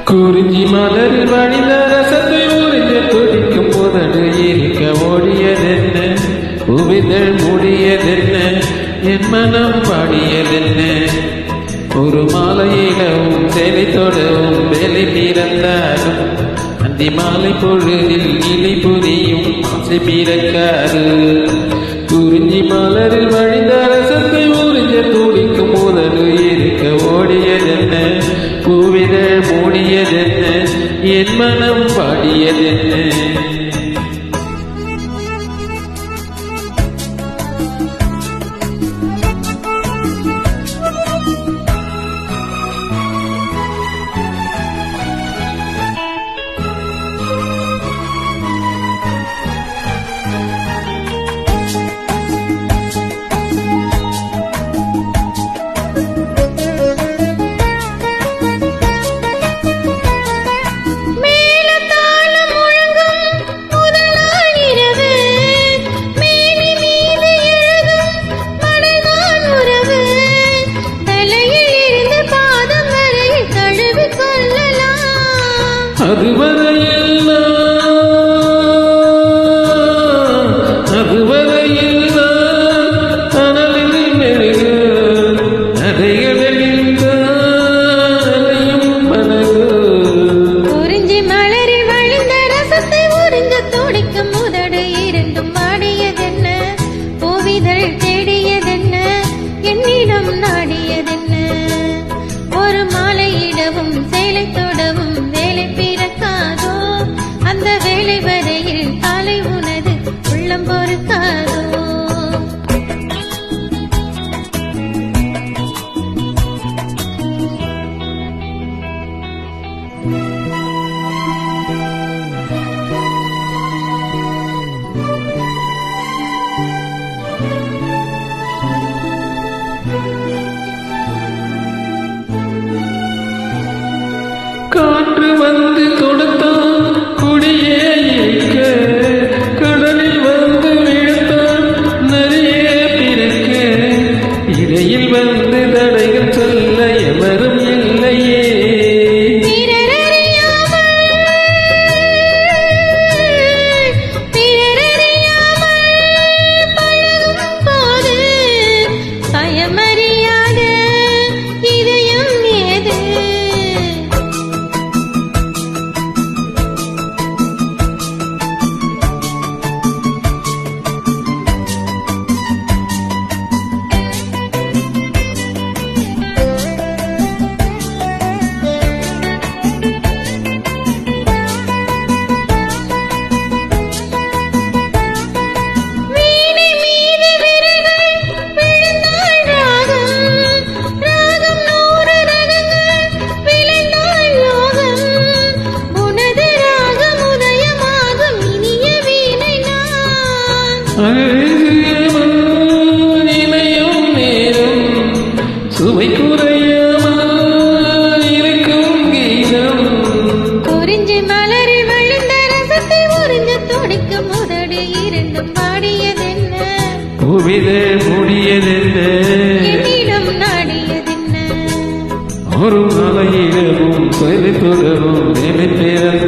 குறிஞ்சி மலரில் வழிந்த ரசத்தை உறிஞ்ச துடிக்கும் புதடு இருக்க ஓடியதென்ன உவிதழ் மூடியதென்ன என் மனம் பாடியதென்ன ஒரு மாலையிடவும் சேலை தொடவும் வேலை பிறந்தாலும் அந்தி மாலை பொழுதில் இலை புரியும் ஆசை பிறக்காது குறிஞ்சி மலரில் வழிந்த ரசத்தை உறிஞ்ச துடிக்கும் புதடு இருக்க ஓடியதென்ன பூவிதழ் மூடியதென்ன என் மனம் பாடியதென்ன அதுவரையில் தனலில் மெழுகு அதைகளில் தானையும் மனகு குறிஞ்சி மலரில் வழிந்த ரசத்தை உறிஞ்ச துடிக்கும் முதடு இரண்டும் வாடியதென்ன பூவிதழ் தேடியதென்ன என்னிடம் நாடியதென்ன ஒரு மாலையிடவும் சேலை தொடவும் வேலை பிறக்காதோ அந்த வேலை வரையில் காலை உனது உள்ளம் பொறுக்காதோ காற்று வந்து கொடுத்தான் குடியே இருக்க கடலில் வந்து விழுத்தான் நிறைய பிறக்க இடையில் வந்து தடைகள் சொல்ல எவரும் இல்லையே இணையும் நேரம் சுவை குறையாமல் இருக்கும் கீதம் குறிஞ்சி மலரில் வழிந்த ரசத்தை உறிஞ்ச துடிக்கும் முதடு இரண்டும் பாடியதென்ன பூவிதழ் மூடியதென்ன என்னிடம் நாடியதென்ன ஒரு மலையிடமும் செயலை தொடரும் வேலை பிறந்த